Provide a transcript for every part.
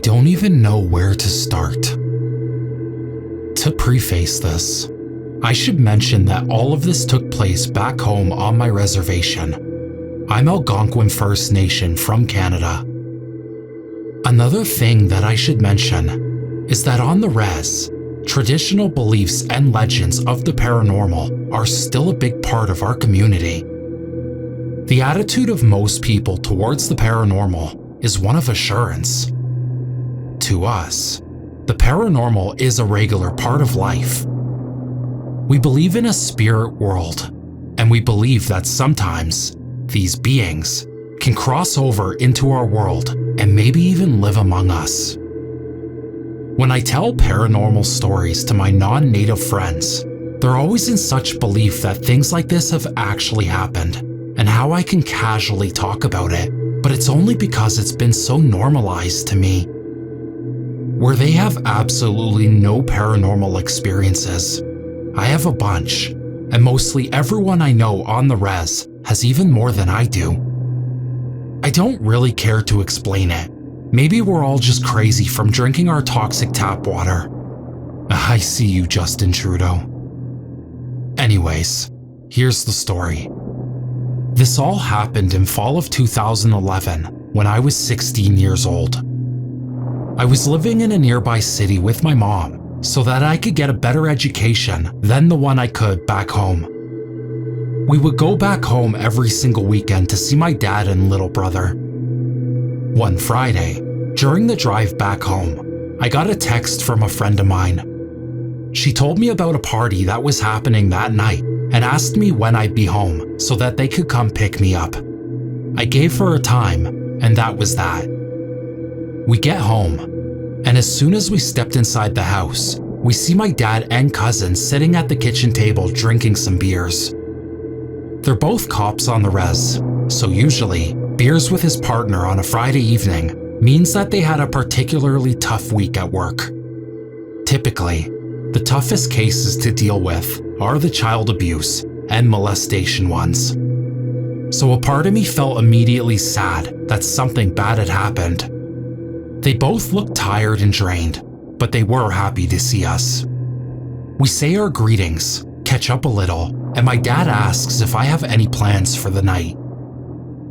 don't even know where to start. To preface this, I should mention that all of this took place back home on my reservation. I'm Algonquin First Nation from Canada. Another thing that I should mention is that on the res, traditional beliefs and legends of the paranormal are still a big part of our community. The attitude of most people towards the paranormal is one of assurance. To us, the paranormal is a regular part of life. We believe in a spirit world, and we believe that sometimes these beings can cross over into our world and maybe even live among us. When I tell paranormal stories to my non-native friends, they're always in such belief that things like this have actually happened, and how I can casually talk about it, but it's only because it's been so normalized to me. Where they have absolutely no paranormal experiences, I have a bunch, and mostly everyone I know on the res has even more than I do. I don't really care to explain it. Maybe we're all just crazy from drinking our toxic tap water. I see you, Justin Trudeau. Anyways, here's the story. This all happened in fall of 2011 when I was 16 years old. I was living in a nearby city with my mom so that I could get a better education than the one I could back home. We would go back home every single weekend to see my dad and little brother. One Friday, during the drive back home, I got a text from a friend of mine. She told me about a party that was happening that night and asked me when I'd be home so that they could come pick me up. I gave her a time, and that was that. We get home, and as soon as we stepped inside the house, we see my dad and cousin sitting at the kitchen table drinking some beers. They're both cops on the res, so usually, beers with his partner on a Friday evening means that they had a particularly tough week at work. Typically, the toughest cases to deal with are the child abuse and molestation ones. So a part of me felt immediately sad that something bad had happened. They both looked tired and drained, but they were happy to see us. We say our greetings, catch up a little, and my dad asks if I have any plans for the night.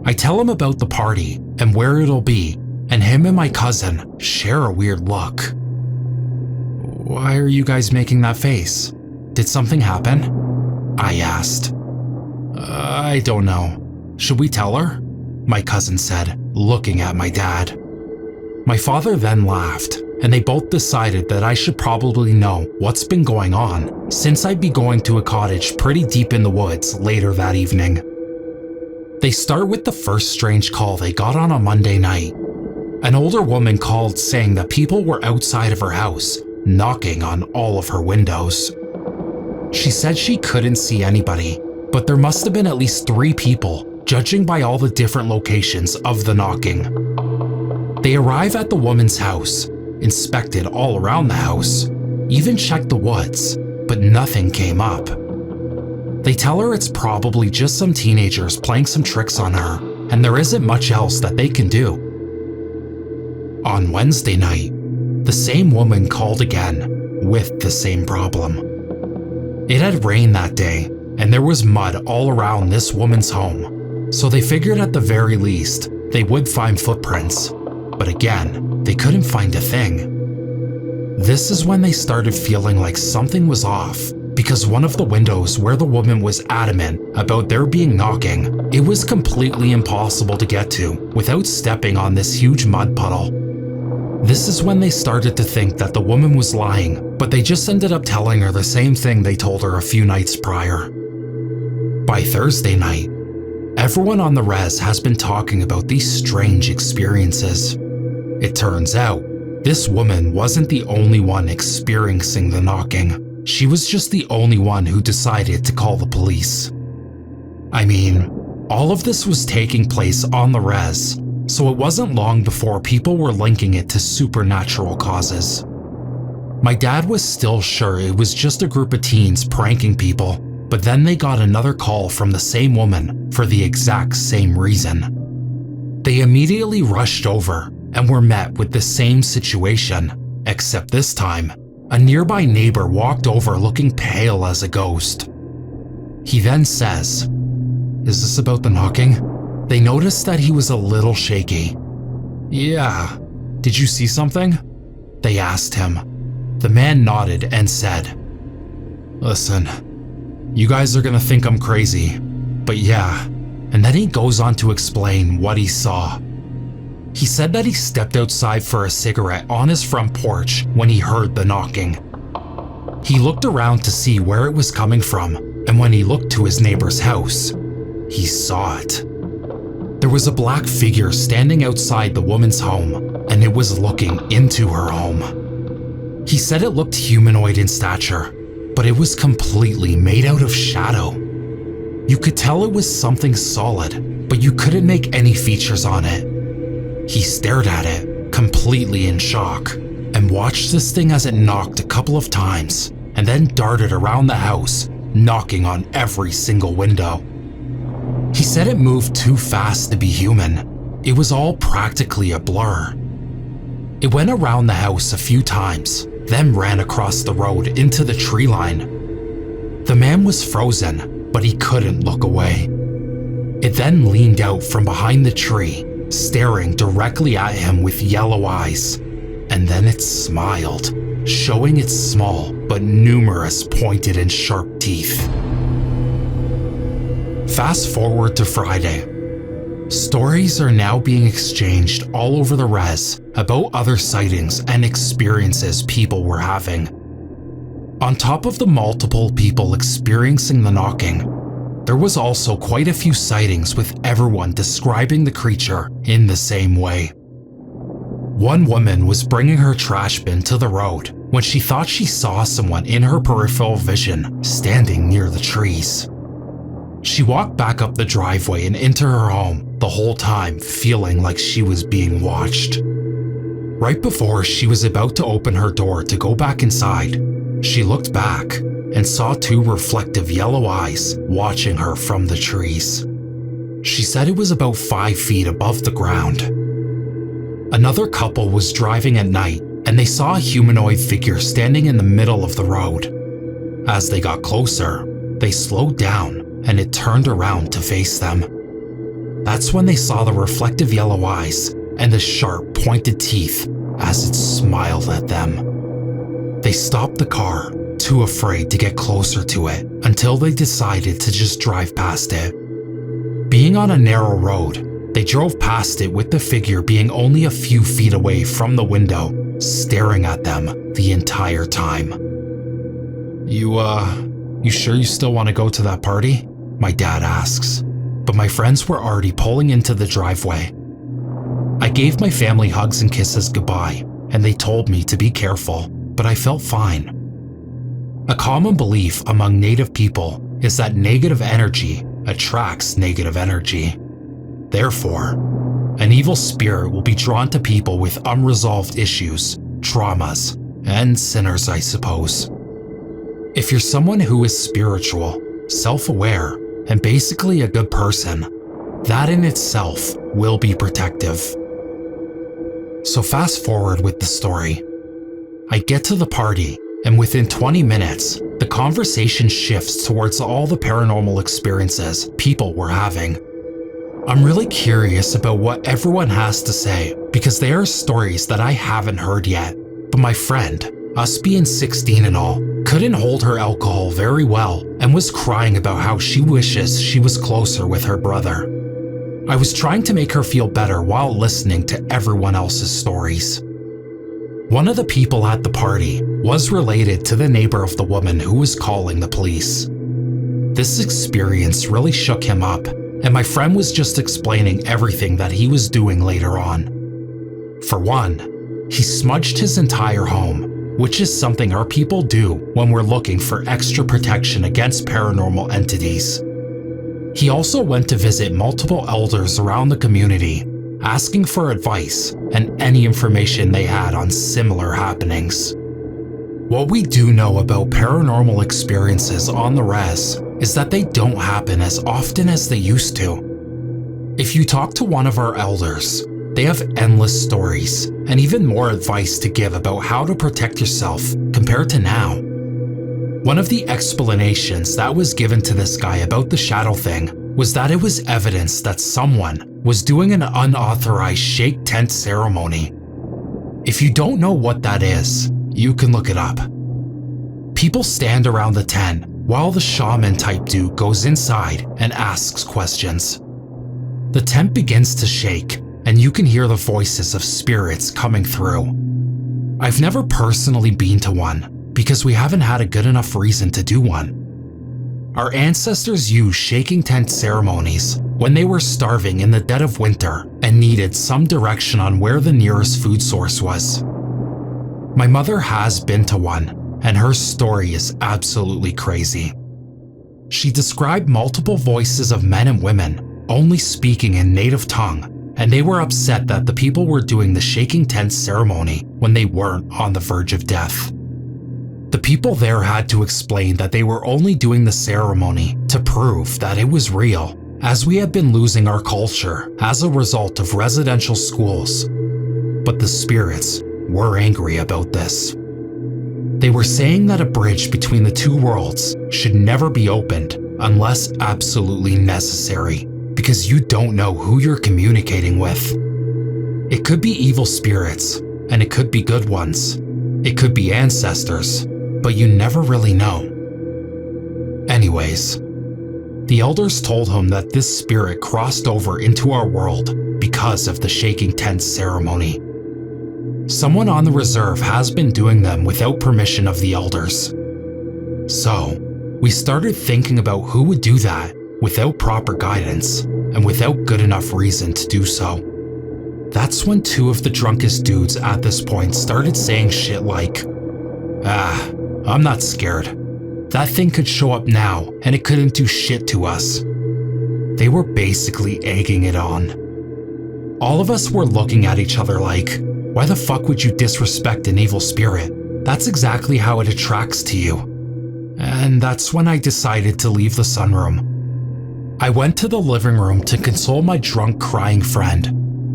I tell him about the party and where it'll be, and him and my cousin share a weird look. Why are you guys making that face? Did something happen? I asked. I don't know. Should we tell her? My cousin said, looking at my dad. My father then laughed, and they both decided that I should probably know what's been going on, since I'd be going to a cottage pretty deep in the woods later that evening. They start with the first strange call they got on a Monday night. An older woman called saying that people were outside of her house, knocking on all of her windows. She said she couldn't see anybody, but there must have been at least 3 people, judging by all the different locations of the knocking. They arrive at the woman's house, inspected all around the house, even checked the woods, but nothing came up. They tell her it's probably just some teenagers playing some tricks on her, and there isn't much else that they can do. On Wednesday night, the same woman called again, with the same problem. It had rained that day, and there was mud all around this woman's home, so they figured at the very least they would find footprints. But again, they couldn't find a thing. This is when they started feeling like something was off, because one of the windows where the woman was adamant about there being knocking, it was completely impossible to get to without stepping on this huge mud puddle. This is when they started to think that the woman was lying, but they just ended up telling her the same thing they told her a few nights prior. By Thursday night, everyone on the res has been talking about these strange experiences. It turns out, this woman wasn't the only one experiencing the knocking. She was just the only one who decided to call the police. I mean, all of this was taking place on the res, so it wasn't long before people were linking it to supernatural causes. My dad was still sure it was just a group of teens pranking people, but then they got another call from the same woman for the exact same reason. They immediately rushed over, and were met with the same situation, except this time, a nearby neighbor walked over looking pale as a ghost. He then says, "Is this about the knocking?" They noticed that he was a little shaky. "Yeah. Did you see something?" they asked him. The man nodded and said, "Listen, you guys are gonna think I'm crazy, but yeah." And then he goes on to explain what he saw. He said that he stepped outside for a cigarette on his front porch when he heard the knocking. He looked around to see where it was coming from, and when he looked to his neighbor's house, he saw it. There was a black figure standing outside the woman's home, and it was looking into her home. He said it looked humanoid in stature, but it was completely made out of shadow. You could tell it was something solid, but you couldn't make any features on it. He stared at it, completely in shock, and watched this thing as it knocked a couple of times, and then darted around the house, knocking on every single window. He said it moved too fast to be human. It was all practically a blur. It went around the house a few times, then ran across the road into the tree line. The man was frozen, but he couldn't look away. It then leaned out from behind the tree, staring directly at him with yellow eyes, and then it smiled, showing its small but numerous pointed and sharp teeth. Fast forward to Friday. Stories are now being exchanged all over the res about other sightings and experiences people were having. On top of the multiple people experiencing the knocking, there was also quite a few sightings with everyone describing the creature in the same way. One woman was bringing her trash bin to the road when she thought she saw someone in her peripheral vision standing near the trees. She walked back up the driveway and into her home, the whole time feeling like she was being watched. Right before she was about to open her door to go back inside, she looked back and saw two reflective yellow eyes watching her from the trees. She said it was about 5 feet above the ground. Another couple was driving at night and they saw a humanoid figure standing in the middle of the road. As they got closer, they slowed down and it turned around to face them. That's when they saw the reflective yellow eyes and the sharp pointed teeth as it smiled at them. They stopped the car, too afraid to get closer to it, until they decided to just drive past it. Being on a narrow road, they drove past it with the figure being only a few feet away from the window, staring at them the entire time. You sure you still want to go to that party?" my dad asks, but my friends were already pulling into the driveway. I gave my family hugs and kisses goodbye, and they told me to be careful, but I felt fine. A common belief among Native people is that negative energy attracts negative energy. Therefore, an evil spirit will be drawn to people with unresolved issues, traumas, and sinners, I suppose. If you're someone who is spiritual, self-aware, and basically a good person, that in itself will be protective. So fast forward with the story. I get to the party, and within 20 minutes, the conversation shifts towards all the paranormal experiences people were having. I'm really curious about what everyone has to say because there are stories that I haven't heard yet, but my friend, us being 16 and all, couldn't hold her alcohol very well and was crying about how she wishes she was closer with her brother. I was trying to make her feel better while listening to everyone else's stories. One of the people at the party was related to the neighbor of the woman who was calling the police. This experience really shook him up, and my friend was just explaining everything that he was doing later on. For one, he smudged his entire home, which is something our people do when we're looking for extra protection against paranormal entities. He also went to visit multiple elders around the community, asking for advice and any information they had on similar happenings. What we do know about paranormal experiences on the res is that they don't happen as often as they used to. If you talk to one of our elders, They have endless stories and even more advice to give about how to protect yourself compared to now. One of the explanations that was given to this guy about the shadow thing was that it was evidence that someone was doing an unauthorized shake tent ceremony. If you don't know what that is, you can look it up. People stand around the tent while the shaman type dude goes inside and asks questions. The tent begins to shake, and you can hear the voices of spirits coming through. I've never personally been to one because we haven't had a good enough reason to do one. Our ancestors used shaking tent ceremonies when they were starving in the dead of winter and needed some direction on where the nearest food source was. My mother has been to one, and her story is absolutely crazy. She described multiple voices of men and women only speaking in native tongue, and they were upset that the people were doing the shaking tent ceremony when they weren't on the verge of death. The people there had to explain that they were only doing the ceremony to prove that it was real, as we had been losing our culture as a result of residential schools. But the spirits were angry about this. They were saying that a bridge between the two worlds should never be opened unless absolutely necessary, because you don't know who you're communicating with. It could be evil spirits, and it could be good ones. It could be ancestors, but you never really know. Anyways, the elders told him that this spirit crossed over into our world because of the shaking tent ceremony. Someone on the reserve has been doing them without permission of the elders. So, we started thinking about who would do that without proper guidance and without good enough reason to do so. That's when two of the drunkest dudes at this point started saying shit like, I'm not scared. That thing could show up now and it couldn't do shit to us. They were basically egging it on. All of us were looking at each other like, why the fuck would you disrespect an evil spirit? That's exactly how it attracts to you. And that's when I decided to leave the sunroom. I went to the living room to console my drunk, crying friend,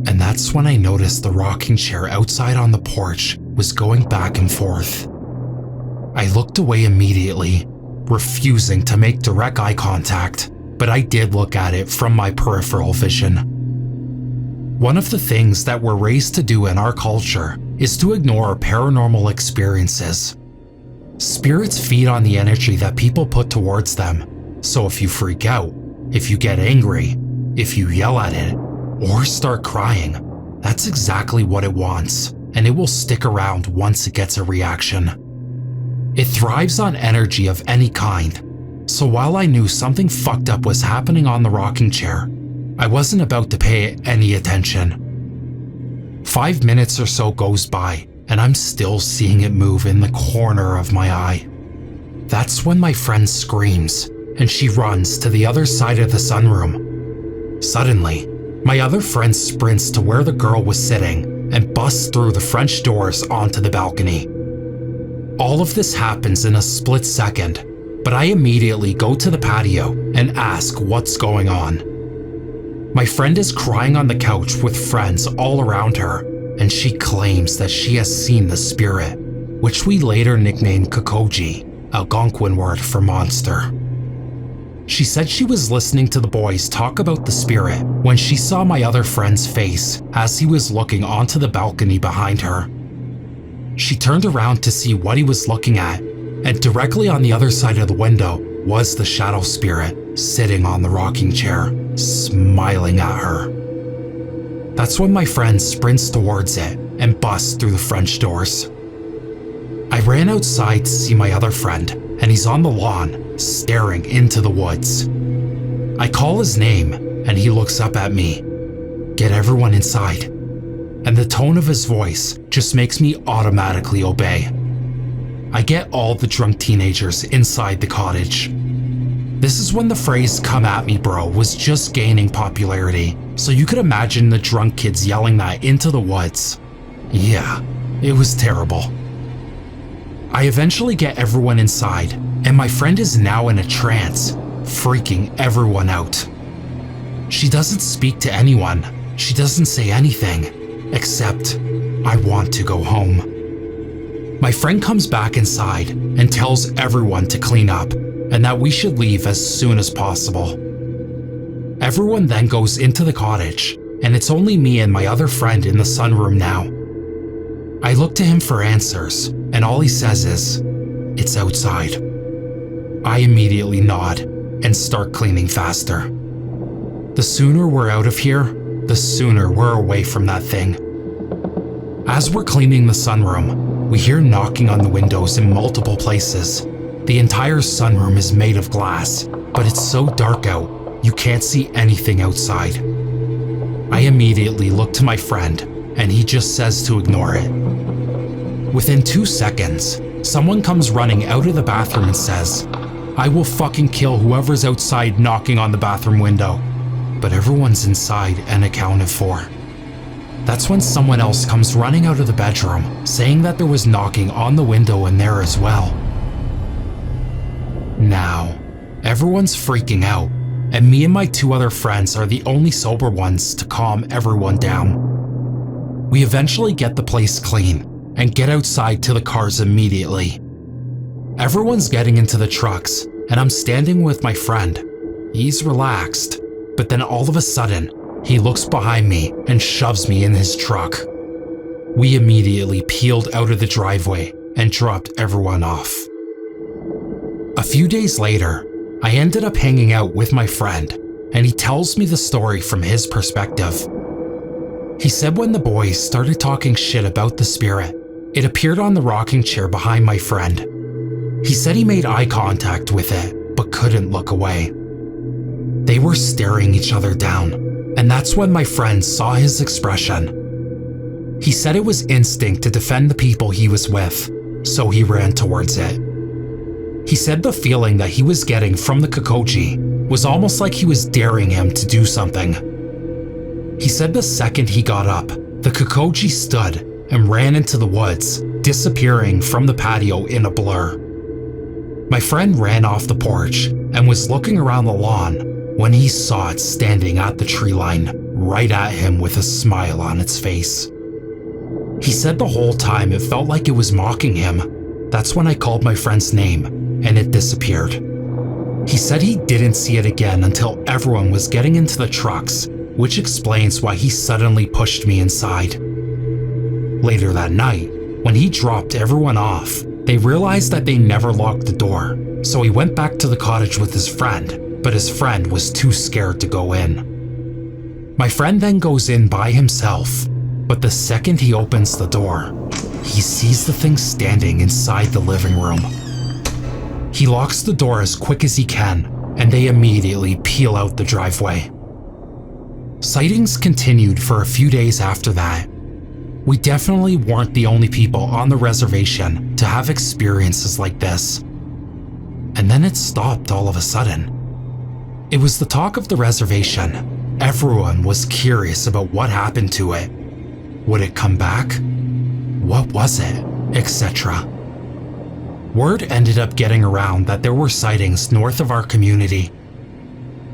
and that's when I noticed the rocking chair outside on the porch was going back and forth. I looked away immediately, refusing to make direct eye contact, but I did look at it from my peripheral vision. One of the things that we're raised to do in our culture is to ignore paranormal experiences. Spirits feed on the energy that people put towards them, so if you freak out, if you get angry, if you yell at it, or start crying, that's exactly what it wants, and it will stick around once it gets a reaction. It thrives on energy of any kind, so while I knew something fucked up was happening on the rocking chair, I wasn't about to pay it any attention. 5 minutes or so goes by, and I'm still seeing it move in the corner of my eye. That's when my friend screams, and she runs to the other side of the sunroom. Suddenly, my other friend sprints to where the girl was sitting and busts through the French doors onto the balcony. All of this happens in a split second, but I immediately go to the patio and ask what's going on. My friend is crying on the couch with friends all around her, and she claims that she has seen the spirit, which we later nicknamed Kokogi, Algonquin word for monster. She said she was listening to the boys talk about the spirit when she saw my other friend's face as he was looking onto the balcony behind her. She turned around to see what he was looking at, and directly on the other side of the window was the shadow spirit sitting on the rocking chair, smiling at her. That's when my friend sprints towards it and busts through the French doors. I ran outside to see my other friend, and he's on the lawn, staring into the woods. I call his name, and he looks up at me. Get everyone inside. And the tone of his voice just makes me automatically obey. I get all the drunk teenagers inside the cottage. This is when the phrase "come at me, bro" was just gaining popularity, so you could imagine the drunk kids yelling that into the woods. Yeah, it was terrible. I eventually get everyone inside, and my friend is now in a trance, freaking everyone out. She doesn't speak to anyone, She doesn't say anything, except, "I want to go home." My friend comes back inside and tells everyone to clean up and that we should leave as soon as possible. Everyone then goes into the cottage, and it's only me and my other friend in the sunroom now. I look to him for answers, and all he says is, "It's outside." I immediately nod and start cleaning faster. The sooner we're out of here, the sooner we're away from that thing. As we're cleaning the sunroom, we hear knocking on the windows in multiple places. The entire sunroom is made of glass, but it's so dark out, you can't see anything outside. I immediately look to my friend, and he just says to ignore it. Within 2 seconds, someone comes running out of the bathroom and says, "I will fucking kill whoever's outside knocking on the bathroom window." But everyone's inside and accounted for. That's when someone else comes running out of the bedroom, saying that there was knocking on the window in there as well. Now, everyone's freaking out, and me and my 2 other friends are the only sober ones to calm everyone down. We eventually get the place clean and get outside to the cars immediately. Everyone's getting into the trucks, and I'm standing with my friend. He's relaxed, but then all of a sudden, he looks behind me and shoves me in his truck. We immediately peeled out of the driveway and dropped everyone off. A few days later, I ended up hanging out with my friend, and he tells me the story from his perspective. He said when the boys started talking shit about the spirit, it appeared on the rocking chair behind my friend. He said he made eye contact with it, but couldn't look away. They were staring each other down, and that's when my friend saw his expression. He said it was instinct to defend the people he was with, so he ran towards it. He said the feeling that he was getting from the Kokogi was almost like he was daring him to do something. He said the second he got up, the Kokogi stood and ran into the woods, disappearing from the patio in a blur. My friend ran off the porch and was looking around the lawn when he saw it standing at the tree line, right at him with a smile on its face. He said the whole time it felt like it was mocking him. That's when I called my friend's name, and it disappeared. He said he didn't see it again until everyone was getting into the trucks, which explains why he suddenly pushed me inside. Later that night, when he dropped everyone off, they realized that they never locked the door, so he went back to the cottage with his friend, but his friend was too scared to go in. My friend then goes in by himself, but the second he opens the door, he sees the thing standing inside the living room. He locks the door as quick as he can, and they immediately peel out the driveway. Sightings continued for a few days after that. We definitely weren't the only people on the reservation to have experiences like this. And then it stopped all of a sudden. It was the talk of the reservation. Everyone was curious about what happened to it. Would it come back? What was it? Etc. Word ended up getting around that there were sightings north of our community.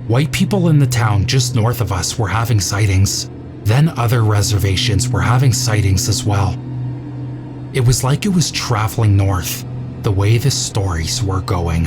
White people in the town just north of us were having sightings. Then other reservations were having sightings as well. It was like it was traveling north, the way the stories were going.